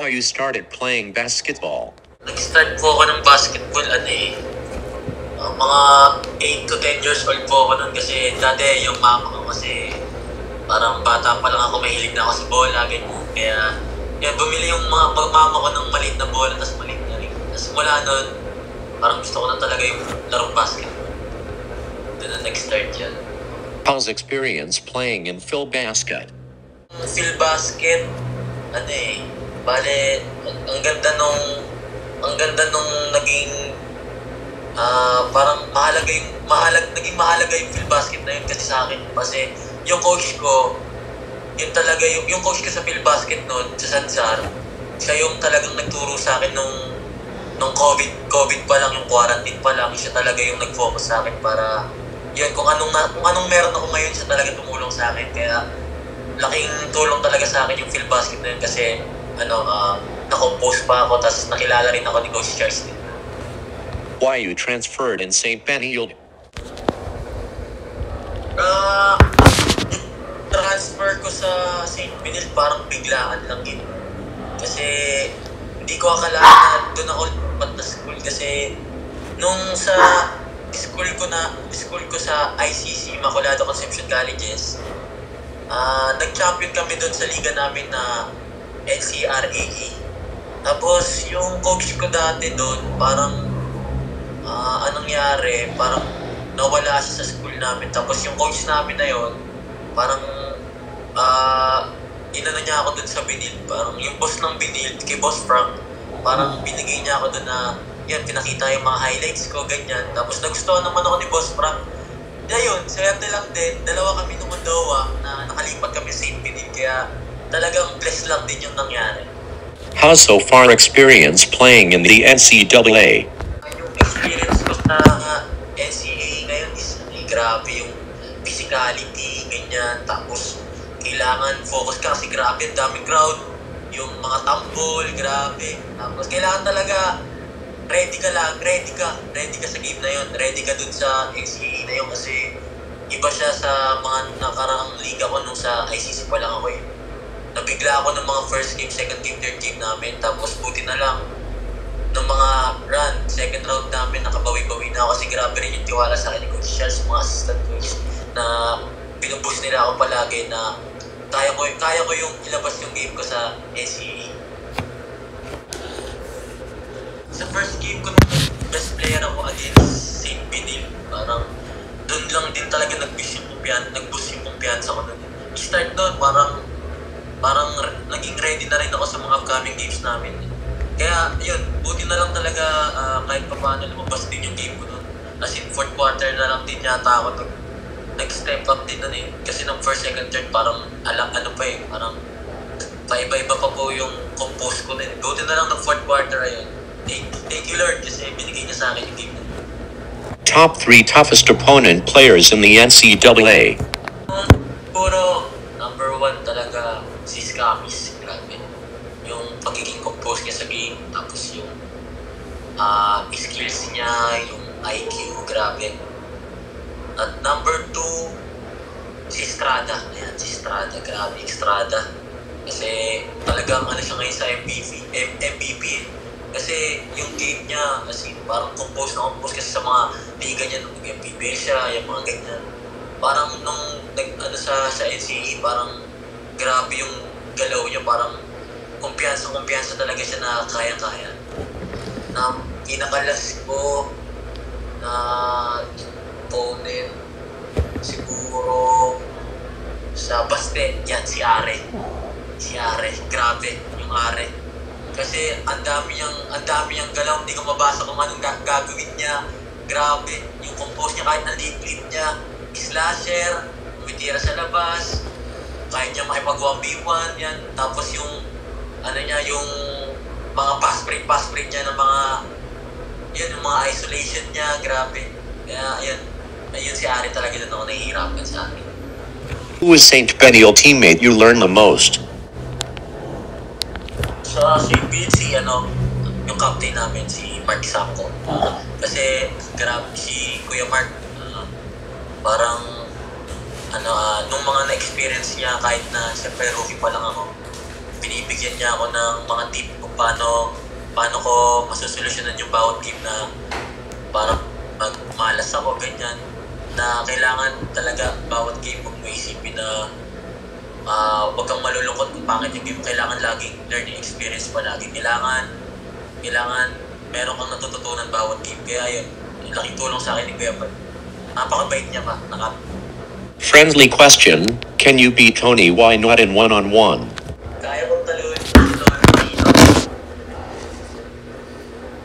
how you started playing basketball. Nag-start po ako ng basketball, mga 8 to 10 years old po ako nun kasi dati yung mama ko kasi parang bata pa lang ako, mahilig na ako sa bola, ganyan. Kaya bumili yung mga mama ko ng maliit na bola, tapos maliit na rin. Tapos mula nun, parang gusto ko na talaga yung larong basketball. Doon na nag-start yan. How's experience playing in Phil Basket? Phil Basket, bale, ang ganda nung naging parang naging mahalaga yung Phil Basket na yun kasi sa akin. Kasi yung coach ko, yung coach ko sa Phil Basket noon, sa Sansar, siya yung talagang nagturo sa akin nung COVID pa lang, yung quarantine pa lang, siya talaga yung nag-focus sa akin para yun, kung anong meron ako ngayon, siya talaga tumulong sa akin. Kaya laking tulong talaga sa akin yung Phil Basket na yun kasi na-compose pa ako, tapos nakilala rin ako ni Coach Charles din. Why you transferred in St. Benilde? Transfer ko sa St. Benilde parang biglaan lang yun. Kasi hindi ko akalain na doon ako lipat na school kasi nung sa school ko sa ICC, Immaculado Conception Colleges, nag-champion kami doon sa liga namin na NCRAE. Tapos yung coach ko dati doon, parang anong nangyari, parang nawala siya sa school namin. Tapos yung coach namin na yon, parang inano niya ako doon sa Benilde. Parang yung boss ng Benilde, kay Boss Frank, parang binigay niya ako doon na yan, pinakita yung mga highlights ko, ganyan. Tapos nagustuhan naman ako ni Boss Frank. Yun, swerte lang din. Dalawa kami nung Mondoa na nakalipat kami sa St. Benilde. Kaya talagang blessed lang din yung nangyari. How's so far experience playing in the NCAA? Yung experience ko sa NCAA ngayon is grabe yung physicality, ganyan. Tapos kailangan focus ka kasi grabe ang daming crowd. Yung mga tambol, grabe. Tapos kailangan talaga ready ka sa game na yun, ready ka dun sa NCAA na yun kasi iba siya sa mga nakaraang liga ko nung sa ICC pa lang ako eh. Nabigla ako ng mga first game, second game, third game namin, tapos buti na lang ng mga second round namin, nakabawi-bawi na ako kasi grabe rin yung tiwala sa akin ni Coach Charles, mga assistant coach na binuboost nila ako palagi na kaya ko yung ilabas yung game ko sa NCAA. Sa first game ko, best player ako against St. Benilde. Parang doon lang din talaga nag-boost yung kumpiyansa ko doon. I-start doon, parang naging ready na rin ako sa mga upcoming games namin. Kaya yun, buti na lang talaga kahit pa paano lumabas din yung game ko doon. As in, fourth quarter na lang din yata ako doon. Nag-step up din doon eh. Kasi ng first, second, third, parang parang paiba-iba pa po yung compose ko din. Buti na lang ng fourth quarter ayun. Thank you Lord kasi binigay niya sa akin yung game na. Top 3 toughest opponent players in the NCAA. Puro number 1 talaga si Scamis. Grabe. Yung pagiging compose niya sa game, tapos yung skills niya, yung IQ, grabe. At number 2, si Estrada. Ayan, si Estrada. Grabe, Estrada. Kasi talagang siya ngayon sa MVP. Kasi yung game niya, kasi parang compose kasi sa mga liga niya nung nag-MVP siya, yung mga ganyan. Parang nung sa NCAA, parang grabe yung galaw niya, parang kumpiyansa talaga siya na kaya-kaya. Na pinakalas ko na opponent, siguro sa basket, yan si Are. Grabe, yung Are. Kasi ang dami niyang galaw, hindi ko mabasa kung anong gagawin niya. Grabe, yung compose niya kahit na-lead niya, slasher, umitira sa labas, kaya niya makipag 1v1 yan. Tapos yung yung mga pass break niya ng yung mga isolation niya, grabe. Kaya ayun si Ari talaga doon ako nahihirapan sa akin. Who was St. Benilde teammate you learned the most? Sa St. Benilde, yung captain namin, si Mark Sacco. Kasi grabe si Kuya Mark, parang nung mga na-experience niya kahit na siyempre rookie pa lang ako, binibigyan niya ako ng mga tip kung paano ko masusolusyonan yung bawat game na parang magmalas ako, ganyan. Na kailangan talaga bawat game huwag mo isipin na huwag kang malulungkot kung pangit yung game. Kailangan laging learning experience palagi. Kailangan meron kang natututunan bawat game. Kaya yun, yung laking tulong sa akin ni Kuya Bal. Napakabait niya pa. Friendly question, can you beat Tony? Why not in one-on-one? Kaya kong taluin.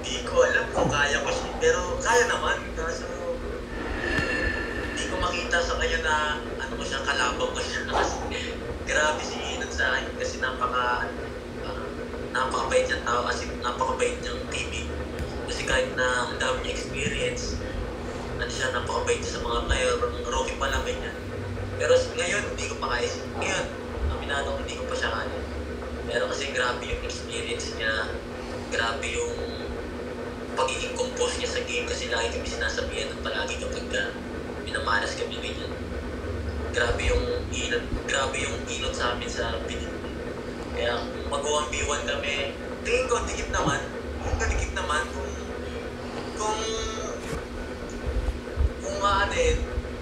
Di ko alam kung kaya ko siya. Pero kaya naman. Kaso di ko makita sa kanya na ano ko siya, kalabaw ko siya. Kasi grabe si Inon sa akin. Kasi napakabait niyang tao. Kasi napakabait niyang teammate. Kasi kahit na ang dami niya experience, napakabait niya sa mga player. Rookie pa lang ganyan. Pero ngayon, hindi ko pa kaya. Ngayon, aminado ko, hindi ko pa siya kaya. Pero kasi grabe yung experience niya. Grabe yung pagiging compose niya sa game. Kasi lagi kami sinasabihan ng palagi kapag minamalas kami ganyan. Grabe yung inot sa amin sa pinit. Kaya kung mag-1v1 kami, tingin ko, dikit naman. Dikit naman kung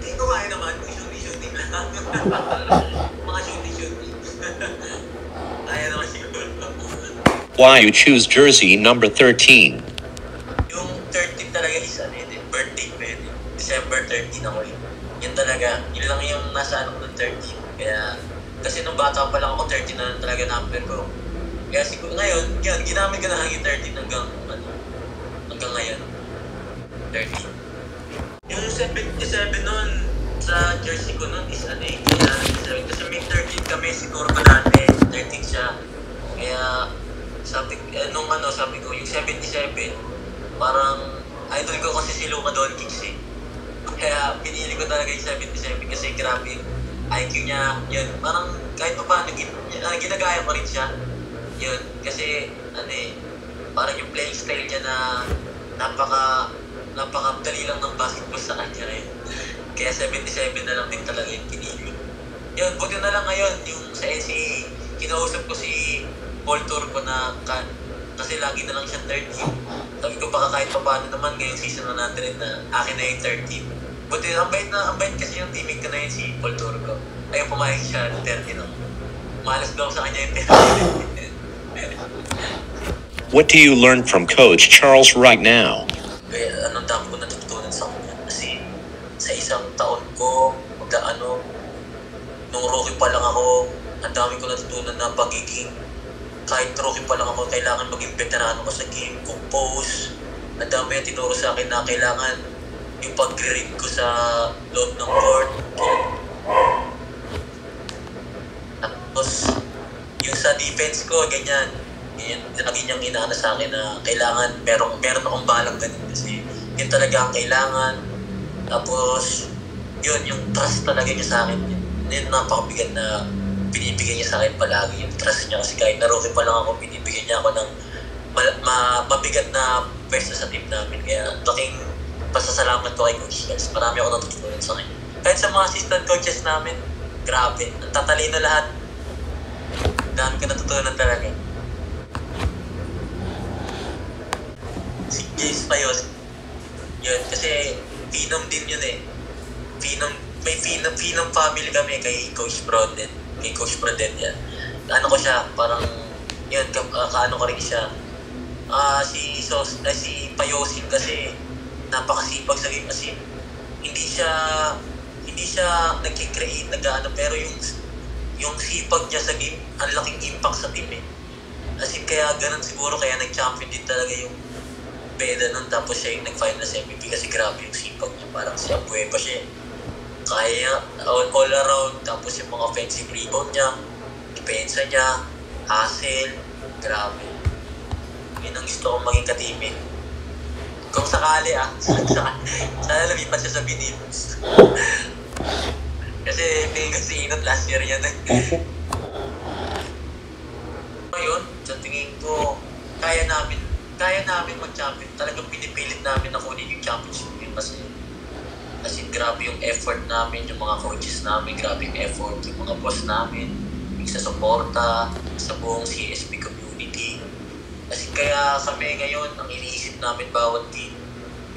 tingin ko kaya naman kung shooting lang. Mga shooting. Kaya naman siguro. Why you choose jersey number 13? Yung 13 talaga is birthday ko yun. December 13 ako yun. Yun talaga, yun lang yung nasa ko ng 13. Kaya, kasi nung bata pa lang ako, 13 na talaga number ko. Kaya siguro ngayon, yun, ginamit ko na lang yung 13 hanggang ngayon. 13. Yung 77 nun, sa jersey ko nun is kaya kasi may 13 kami, siguro ko dati, 13 siya. Kaya, sabi ko, yung 77, parang, idol ko kasi si Luka Doncic eh. Kaya, pinili ko talaga yung 77 kasi grabe yung IQ niya, yun, parang kahit pa paano, ginagaya ko rin siya. Yun, kasi, parang yung playing style niya na napakadali lang ng basketball sa kanya rin. Kaya 77 na lang din talaga yung pinili. Yun, buti na lang ngayon, yung sa NCAA, kinausap ko si Paul Turco na kasi lagi na lang siya 13. Sabi ko baka kahit pa paano naman ngayong season na natin rin na akin na yung 13. Buti, ang bait kasi yung teammate ko na yun si Paul Turco. Ayaw pumayag siya ng 13 lang. Malas daw sa kanya yung 13. What do you learn from Coach Charles right now? Kaya anong dami ko natutunan sa kanya. Kasi sa isang taon ko, nung rookie pa lang ako, ang dami ko natutunan na pagiging, kahit rookie pa lang ako, kailangan maging veterano ko sa game, compose. Ang dami yung tinuro sa akin na kailangan yung pag-read ko sa loob ng court. Tapos, yung sa defense ko, ganyan. Lagi niyang inaano sa akin na kailangan meron akong balang ganun kasi yun talaga ang kailangan. Tapos yun, yung trust talaga niya sa akin, yun napakabigat na binibigyan niya sa akin palagi yung trust niya kasi kahit na rookie pa lang ako, binibigyan niya ako ng mabigat na pwesto sa team namin. Kaya laking pasasalamat ko kay Coach Charles. Marami ako natutunan sa kanya. Kahit sa mga assistant coaches namin, grabe, ang tatalino lahat. Dami ko natutunan talaga. Si Jace Payos, yun, kasi Phenom din yun eh. May Phenom family kami kay Coach Broden. Kay Coach Broden yan. Ano ko siya, parang, yun, kaano ko rin siya. Si Payosin kasi, napakasipag sa game kasi, hindi siya nag-create, pero yung sipag niya sa game, ang laking impact sa team eh. Kasi kaya ganun siguro, kaya nag-champion din talaga yung Beda nun, tapos siya yung nag-finals MVP kasi grabe yung sipag niya, parang siya buhay pa siya. Kaya all around, tapos yung mga offensive rebound niya, depensa niya, hustle, grabe. Yun ang gusto kong maging ka-teammate. Kung sakali sana lumipat siya sa Binibus. Kasi tingin ko si Inot last year yan. Ngayon, sa tingin ko, kaya namin mag-champion. Talagang pinipilit namin na kunin yung championship yun kasi grabe yung effort namin, yung mga coaches namin, grabe yung effort, yung mga boss namin, yung sa suporta, sa buong CSP community. Kasi kaya kami ngayon, ang iniisip namin bawat team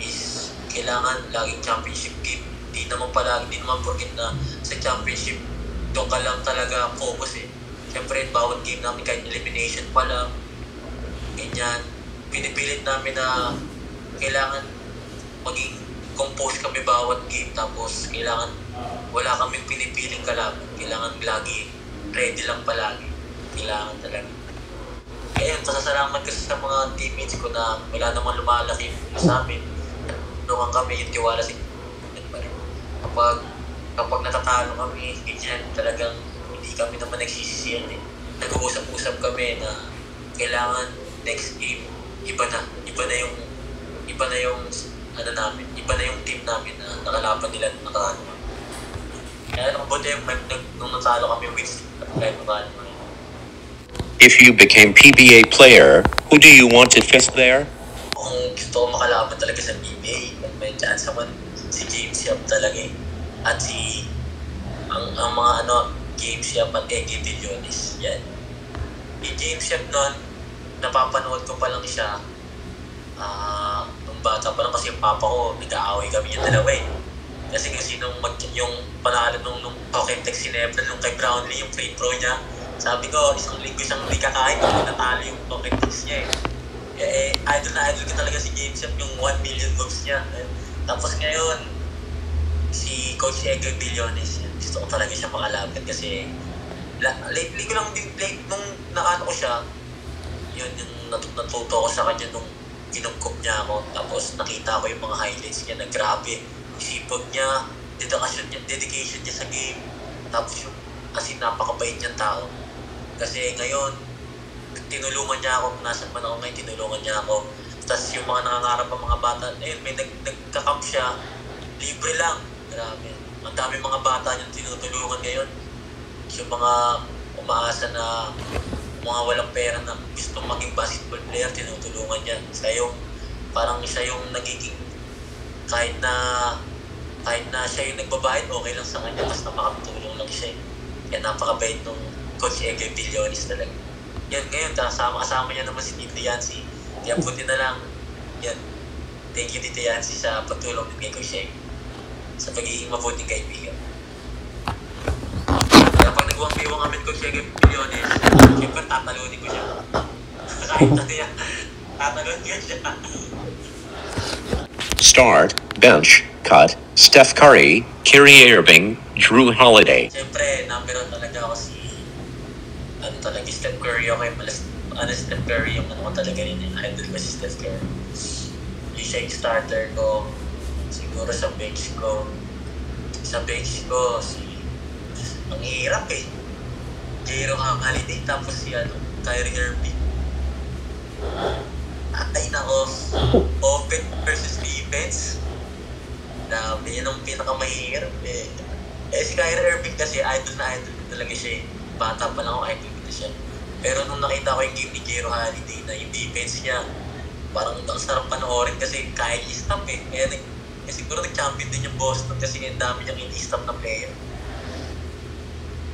is kailangan laging championship game. Di naman porket na sa championship doon ka lang talaga focus eh. Siyempre, bawat game namin kahit elimination pa lang, ganyan, pinipilit namin na kailangan maging compose kami bawat game, tapos kailangan wala kaming pinipiling kalaban. Kailangan lagi ready lang palagi. Kailangan talaga. Kaya yun, pasasalamat kasi sa mga teammates ko na wala namang lumalaki sa amin. Tulungan kami yung tiwala sa kapag natatalo kami, ganyan, talagang hindi kami naman nagsisisiyan eh. Nag-uusap-usap kami na kailangan next game, iba na yung ano namin, iba na yung team namin na nakalaban nila nakaraan. Kaya mabuti yung nung natalo kami with kahit paano. If you became PBA player, who do you want to face there? Kung gusto ko makalaban talaga sa PBA, may chance naman si James Yap talaga eh. At si ang mga James Yap at Ege Villones. Yan. Si James Yap nun, napapanood ko pa lang siya. Nung bata pa lang kasi yung papa ko, nag-aaway kami yung dalawa eh. Kasi yung panalo nung Tokentex si Nebra nung kay Brownlee, yung free throw niya. Sabi ko, isang linggo siyang hindi kakain kung natalo yung Tokentex niya eh. Idol na idol ko talaga si James Yap, yung 1 million moves niya. Tapos ngayon, si Coach Ege Villones, gusto ko talaga siya makalaban kasi lately ko lang din, nung nakaano ko siya, yun yung natuto ko sa kanya nung kinungkop niya ako. Tapos nakita ko yung mga highlights niya na grabe. Sipag niya, dedication niya sa game. Tapos yung, kasi napakabait niyang tao. Kasi ngayon, tinulungan niya ako, nasan man ako ngayon, tinulungan niya ako. Tapos yung mga nangangarap ang mga bata, may nagka-camp siya, libre lang. Grabe. Ang dami mga bata niyang tinutulungan ngayon. Yung mga umaasa na mga walang pera na gusto maging basketball player, tinutulungan niya. Parang siya yung nagiging kahit na siya yung nagbabayad, okay lang sa kanya, basta makatulong lang siya. Kaya napakabait nung Coach Ege Villones talaga. Yan, ngayon, kasama niya naman si Tito Yancy. Kaya puti na lang. Yan. Thank you, Tito Yancy, sa pagtulong din kay Coach Ege. Sa pagiging mabuting kaibigan. Kaya pag nagwang-biwang kami Coach Ege Villones, siyempre tatalunin ko siya. Kahit na niya, tatalunin ko siya. Start, bench, cut, Steph Curry, Kyrie Irving, Drew Holiday. Siyempre, number 1 talaga ako si Steph Curry. Okay, Steph Curry yung ko talaga rin eh. Idol ko si Steph Curry. Yung siya yung starter ko. Siguro sa bench ko, ang hirap eh. Jero Holiday, tapos si Kyrie Irving. Ay nako, open versus defense. Grabe, yun ang pinakamahirap eh. Si Kyrie Irving kasi idol na idol talaga siya eh. Bata pa lang ako, idol ko siya. Pero nung nakita ko yung game ni Jero Holiday na yung defense niya, parang ang sarap panoorin kasi kaya i-stop eh. Siguro nag-champion din yung Boston kasi ang dami niyang in-stop na player.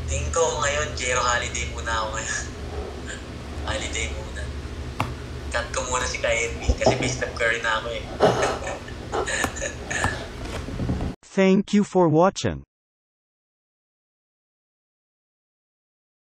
Tingin ko ngayon, Jero Holiday muna ako ngayon. Holiday muna. Cut ko muna si Kyrie kasi may Steph Curry na ako eh. Thank you for watching.